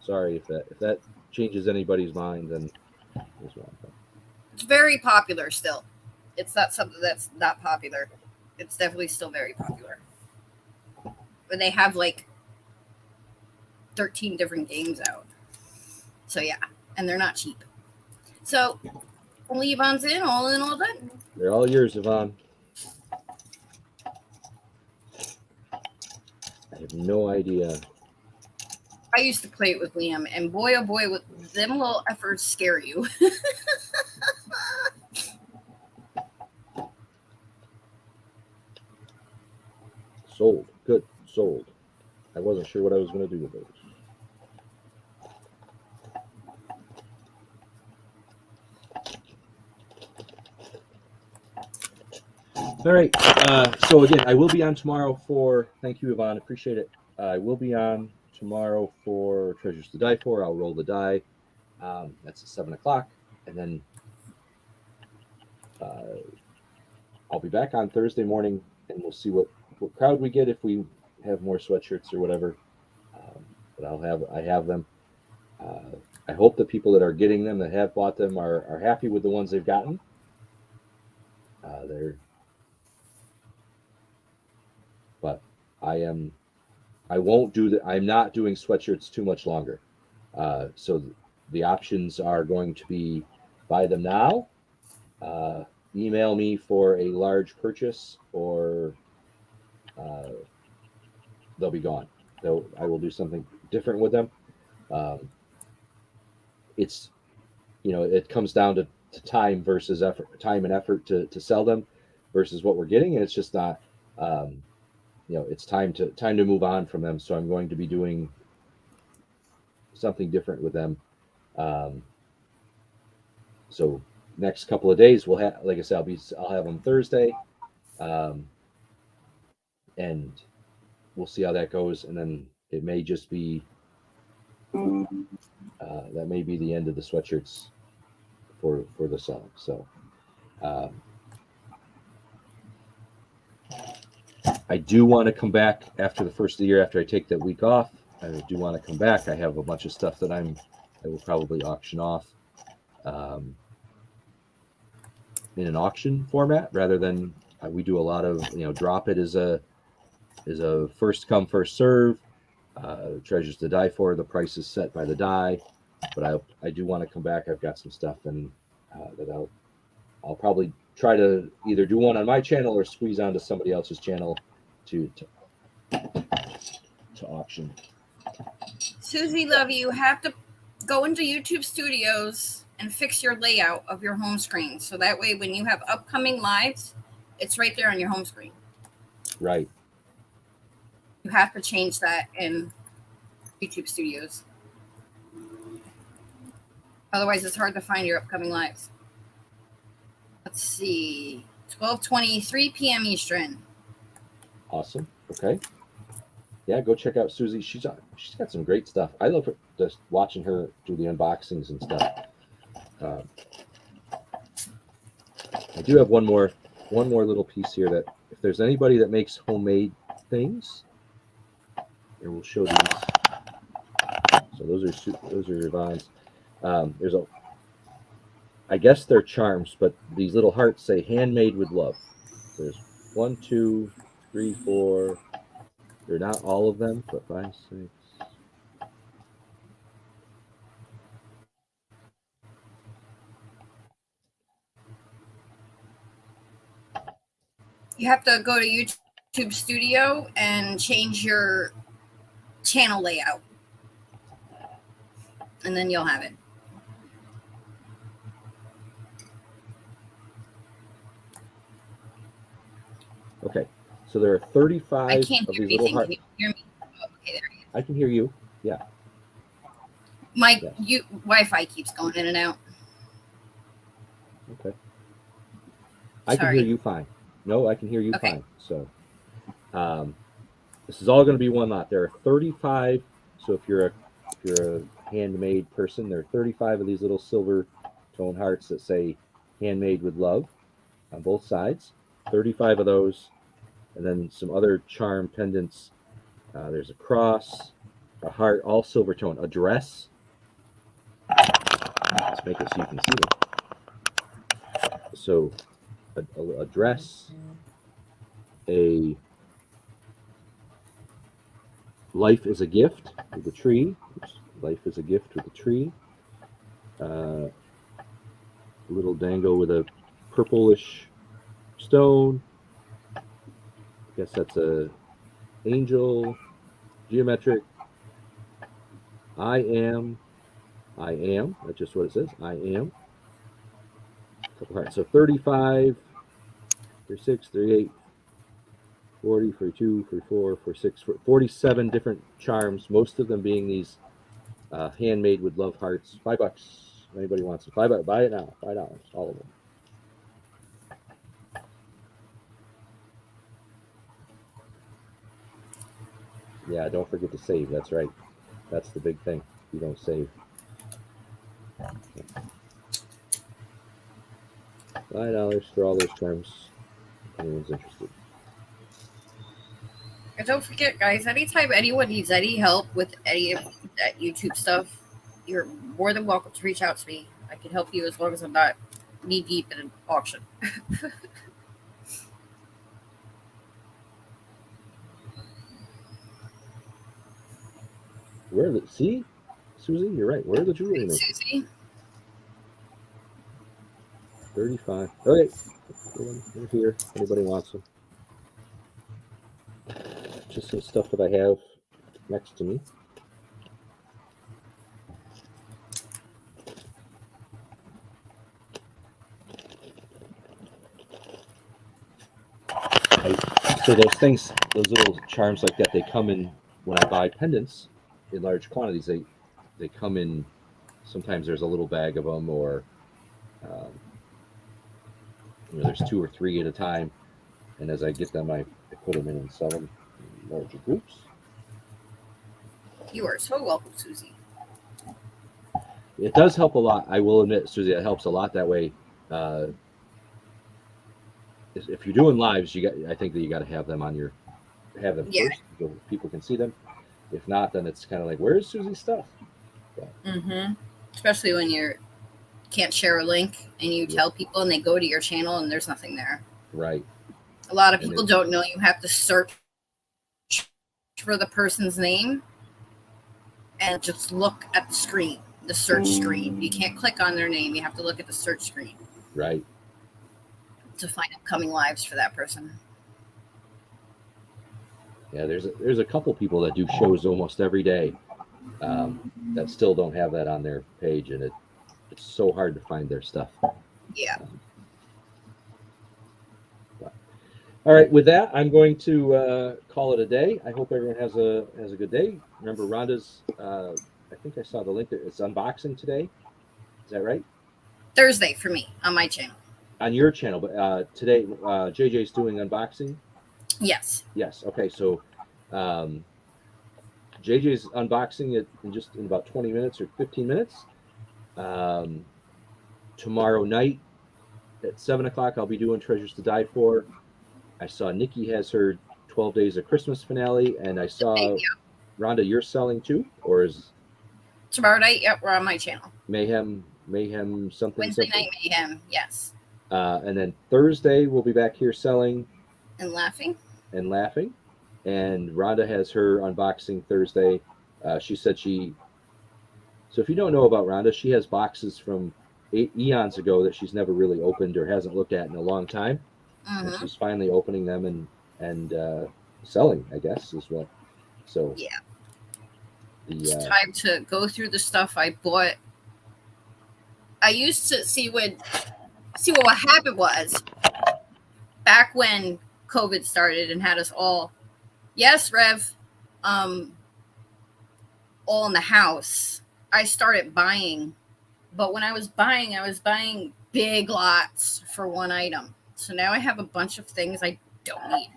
Speaker 1: Sorry if that changes anybody's mind, then
Speaker 2: it's very popular still. It's not something that's not popular. It's definitely still very popular. But they have like 13 different games out. So yeah, and they're not cheap. So only Yvonne's in, all done.
Speaker 1: They're all yours, Yvonne. I have no idea.
Speaker 2: I used to play it with Liam, and boy, oh boy, them little efforts scare you.
Speaker 1: Sold. Good. Sold. I wasn't sure what I was going to do with those. All right. So again, I will be on tomorrow for. Thank you, Yvonne. Appreciate it. I will be on tomorrow for Treasures to Die For. I'll roll the die. That's at 7:00, and then I'll be back on Thursday morning, and we'll see what crowd we get if we have more sweatshirts or whatever. But I have them. I hope the people that are getting them, that have bought them, are happy with the ones they've gotten. But I won't do that. I'm not doing sweatshirts too much longer. So the options are going to be buy them now, email me for a large purchase, or they'll be gone. So I will do something different with them. It's, it comes down to time versus effort, time and effort to sell them versus what we're getting. And it's just not, it's time to move on from them. So I'm going to be doing something different with them. So next couple of days we'll have, like I said, I'll have them Thursday, and we'll see how that goes. And then it may just be, that may be the end of the sweatshirts for the selling. So, I do want to come back after the first of the year, after I take that week off. I do want to come back. I have a bunch of stuff that I will probably auction off, in an auction format, rather than we do a lot of, drop it as a first come first serve. Treasures to Die For, the price is set by the die, but I do want to come back. I've got some stuff, and that I'll probably try to either do one on my channel or squeeze onto somebody else's channel to auction.
Speaker 2: Susie, love you have to go into YouTube Studios and fix your layout of your home screen, so that way when you have upcoming lives, it's right there on your home screen.
Speaker 1: Right.
Speaker 2: You have to change that in YouTube Studios. Otherwise, it's hard to find your upcoming lives. Let's see. 12:23 p.m. Eastern.
Speaker 1: Awesome. Okay. Yeah, go check out Susie. She's got some great stuff. I love just watching her do the unboxings and stuff. I do have one more little piece here that if there's anybody that makes homemade things, here we'll show these. So those are Yvonne's. I guess they're charms, but these little hearts say "handmade with love." There's 1, 2, 3, 4. They're not all of them, but 5, 6.
Speaker 2: You have to go to YouTube Studio and change your channel layout, and then you'll have it.
Speaker 1: Okay, so there are 35
Speaker 2: I can't
Speaker 1: of
Speaker 2: hear
Speaker 1: these little
Speaker 2: anything.
Speaker 1: hearts.
Speaker 2: Can you hear me? Oh, okay, there you
Speaker 1: I can hear you. Yeah.
Speaker 2: go. My Wi-Fi keeps going in and out.
Speaker 1: Okay. I can hear
Speaker 2: Sorry.
Speaker 1: you fine. No, I can hear you
Speaker 2: Okay.
Speaker 1: fine. So this is all going to be one lot. There are 35. So if you're a handmade person, there are 35 of these little silver tone hearts that say "handmade with love" on both sides. 35 of those, and then some other charm pendants. There's a cross, a heart, all silver tone. A dress. Let's make it so you can see them. So a dress, a life is a gift with a tree. Life is a gift with a tree. A little dangle with a purplish stone. I guess that's a angel. Geometric. I am. I am. That's just what it says. I am. A couple hearts. So 35, 36, 38, 40, 42, 44, 46, 47 different charms, most of them being these handmade with love hearts. $5. Anybody wants it? $5. Buy it now. $5. All of them. Yeah, don't forget to save. That's right. That's the big thing. You don't save. $5 for all those charms. If anyone's interested.
Speaker 2: And don't forget, guys, anytime anyone needs any help with any of that YouTube stuff, you're more than welcome to reach out to me. I can help you as long as I'm not knee deep in an auction.
Speaker 1: Where the see, Susie, you're right. Where are the jewelry
Speaker 2: Right,
Speaker 1: makers?
Speaker 2: Susie?
Speaker 1: 35. Okay. They're here. Anybody wants them? Just some stuff that I have next to me. So those things, those little charms like that, they come in when I buy pendants in large quantities. They come in. Sometimes there's a little bag of them, or um, there's 2 or 3 at a time. And as I get them, I put them in and sell them in larger groups.
Speaker 2: You are so welcome, Susie.
Speaker 1: It does help a lot. I will admit, Susie, it helps a lot that way. Uh, if you're doing lives, I think that you got to have them have them
Speaker 2: Yeah.
Speaker 1: first so people can see them. If not, then it's kind of like, where's Susie's stuff?
Speaker 2: Mm-hmm. Especially when you can't share a link and you
Speaker 1: Yeah.
Speaker 2: tell people and they go to your channel and there's nothing there.
Speaker 1: Right.
Speaker 2: A lot of
Speaker 1: And
Speaker 2: people don't know you have to search for the person's name and just look at the screen, the search screen. You can't click on their name. You have to look at the search screen
Speaker 1: Right.
Speaker 2: to find upcoming lives for that person.
Speaker 1: Yeah, there's a couple people that do shows almost every day that still don't have that on their page, and it's so hard to find their stuff.
Speaker 2: Yeah.
Speaker 1: All right, with that, I'm going to call it a day. I hope everyone has a good day. Remember, Rhonda's. I think I saw the link there. It's unboxing today. Is that right?
Speaker 2: Thursday for me on my channel.
Speaker 1: On your channel, but today JJ's doing unboxing.
Speaker 2: Yes.
Speaker 1: Yes. Okay. So JJ's unboxing it in about 20 minutes or 15 minutes. Tomorrow night at 7 o'clock, I'll be doing Treasures to Die For. I saw Nikki has her 12 Days of Christmas finale, and I saw Rhonda, you're selling too, or is
Speaker 2: Tomorrow night, yep, we're on my channel.
Speaker 1: Mayhem something?
Speaker 2: Wednesday
Speaker 1: something.
Speaker 2: night mayhem, yes.
Speaker 1: And then Thursday we'll be back here selling
Speaker 2: And laughing.
Speaker 1: and laughing. And Rhonda has her unboxing Thursday. She said So if you don't know about Rhonda, she has boxes from eons ago that she's never really opened or hasn't looked at in a long time.
Speaker 2: Mm-hmm.
Speaker 1: And she's finally opening them and selling, I guess, is what. So
Speaker 2: yeah, it's time to go through the stuff I bought. I used to see what happened was back when COVID started and had us all, yes, Rev, all in the house. I started buying, but when I was buying big lots for one item. So now I have a bunch of things I don't need.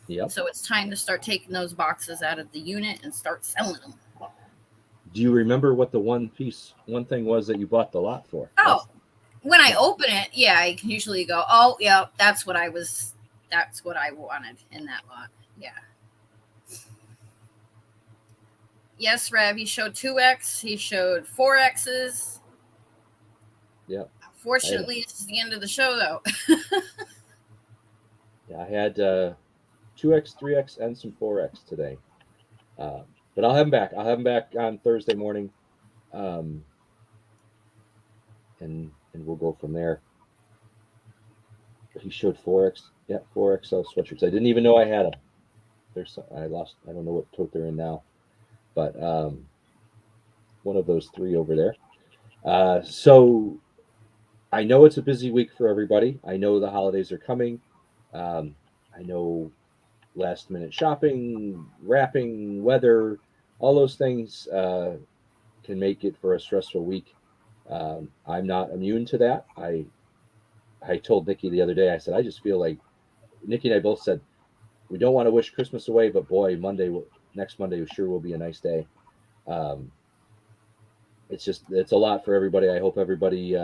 Speaker 1: Yep.
Speaker 2: So it's time to start taking those boxes out of the unit and start selling them.
Speaker 1: Do you remember what the one thing was that you bought the lot for?
Speaker 2: Oh, when I open it, yeah, I can usually go, oh, yeah, that's what I wanted in that lot. Yeah. Yes, Rev, he showed 2X, he showed 4Xs.
Speaker 1: Yep.
Speaker 2: Fortunately, it's the end of the show, though.
Speaker 1: Yeah, I had 2X, 3X, and some 4X today. But I'll have them back. I'll have them back on Thursday morning, and we'll go from there. He showed 4X, 4XL sweatshirts. I didn't even know I had them. I don't know what tote they're in now, but one of those three over there. So I know it's a busy week for everybody. I know the holidays are coming. I know last minute shopping, wrapping, weather, all those things can make it for a stressful week. I'm not immune to that. I told Nikki the other day, I said, I just feel like Nikki and I both said, we don't want to wish Christmas away, but boy, next Monday sure will be a nice day. It's a lot for everybody. I hope everybody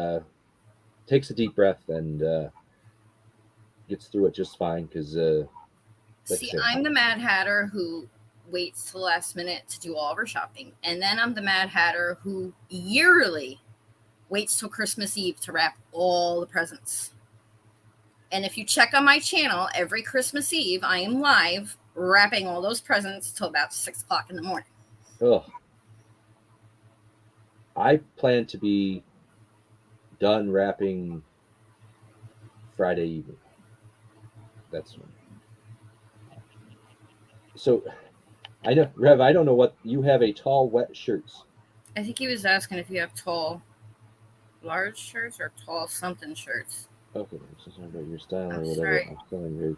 Speaker 1: takes a deep breath and gets through it just fine. Because
Speaker 2: I'm the Mad Hatter who waits till the last minute to do all of her shopping, and then I'm the Mad Hatter who yearly waits till Christmas Eve to wrap all the presents. And if you check on my channel, every Christmas Eve, I am live wrapping all those presents till about 6 o'clock in the morning.
Speaker 1: Oh, I plan to be done wrapping Friday evening. That's when. So, I know, Rev, I don't know what you have. A tall, wet shirts.
Speaker 2: I think he was asking if you have tall, large shirts or tall something shirts.
Speaker 1: Okay, so sorry about your style or whatever.
Speaker 2: Sorry.
Speaker 1: I'm feeling very.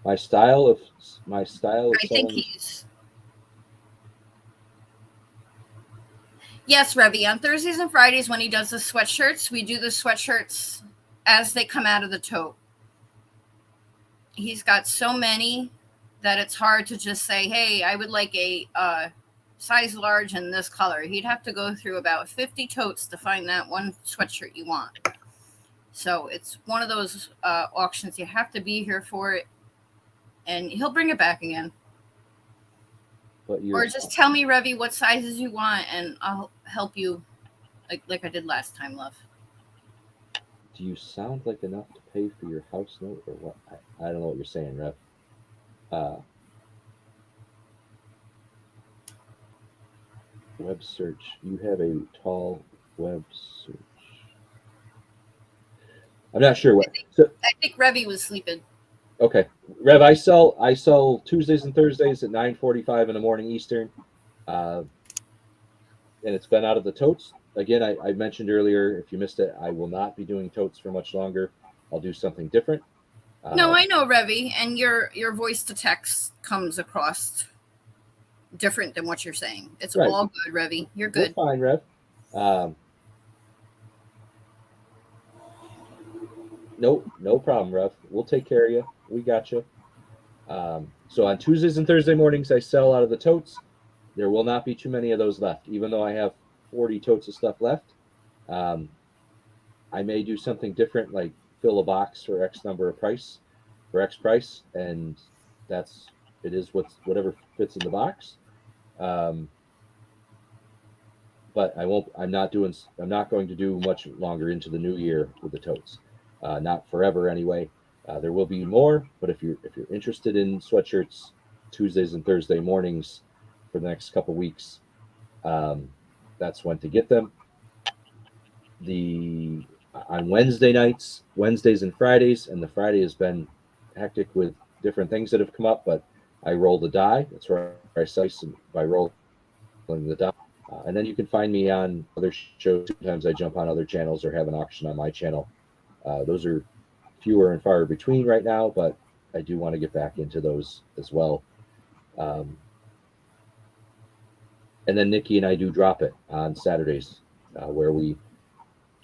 Speaker 1: My style of
Speaker 2: I think he's. Yes, Revy. On Thursdays and Fridays when he does the sweatshirts, we do the sweatshirts as they come out of the tote. He's got so many that it's hard to just say, hey, I would like a size large in this color. He'd have to go through about 50 totes to find that one sweatshirt you want. So it's one of those auctions. You have to be here for it. And he'll bring it back again. Or just tell me, Revy, what sizes you want, and I'll help you like I did last time, love.
Speaker 1: Do you sound like enough to pay for your house note or what? I don't know what you're saying, Rev. Web search. You have a tall web search. I'm not sure what.
Speaker 2: I think Revy was sleeping.
Speaker 1: Okay, Rev, I sell Tuesdays and Thursdays at 9:45 in the morning Eastern, and it's been out of the totes. Again, I mentioned earlier, if you missed it, I will not be doing totes for much longer. I'll do something different.
Speaker 2: No, I know, Revy, and your voice to text comes across different than what you're saying. It's right. All good, Revy. You're good.
Speaker 1: We're fine, Rev. No problem, Rev. We'll take care of you. We got you. So on Tuesdays and Thursday mornings, I sell out of the totes. There will not be too many of those left, even though I have 40 totes of stuff left. I may do something different, like fill a box for X number of price, for X price, and it is whatever fits in the box. But I'm not going to do much longer into the new year with the totes. Not forever anyway. There will be more, but if you're interested in sweatshirts Tuesdays and Thursday mornings for the next couple weeks, that's when to get them. On Wednesday nights, Wednesdays and Fridays, and the Friday has been hectic with different things that have come up, but I roll the die. That's where I slice by rolling the die. And then you can find me on other shows. Sometimes I jump on other channels or have an auction on my channel. Those are fewer and far between right now, but I do want to get back into those as well. And then Nikki and I do drop it on Saturdays, where we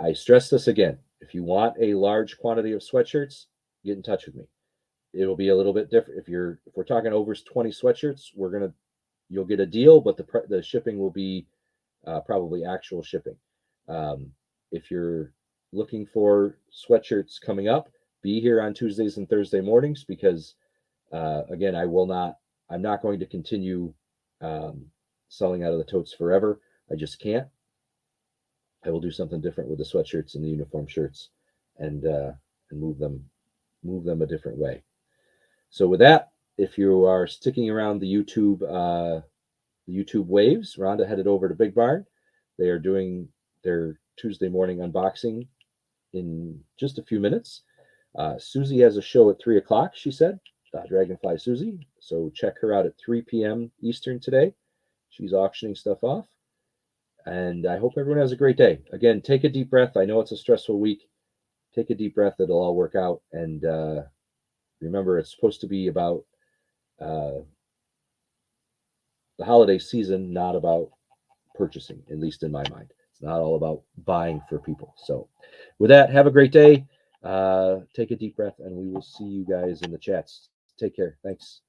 Speaker 1: I stress this again. If you want a large quantity of sweatshirts, get in touch with me. It'll be a little bit different. If we're talking over 20 sweatshirts, you'll get a deal, but the shipping will be probably actual shipping. If you're looking for sweatshirts coming up, be here on Tuesdays and Thursday mornings because again, I'm not going to continue selling out of the totes forever. I just can't. I will do something different with the sweatshirts and the uniform shirts, and move them a different way. So with that, if you are sticking around the YouTube waves, Rhonda headed over to Big Barn. They are doing their Tuesday morning unboxing in just a few minutes. Susie has a show at 3 o'clock, she said, Dragonfly Susie. So check her out at 3 p.m. Eastern today. She's auctioning stuff off. And I hope everyone has a great day. Again, take a deep breath. I know it's a stressful week. Take a deep breath. It'll all work out. And remember, it's supposed to be about the holiday season, not about purchasing, at least in my mind. It's not all about buying for people. So with that, have a great day. Take a deep breath, and we will see you guys in the chats. Take care. Thanks.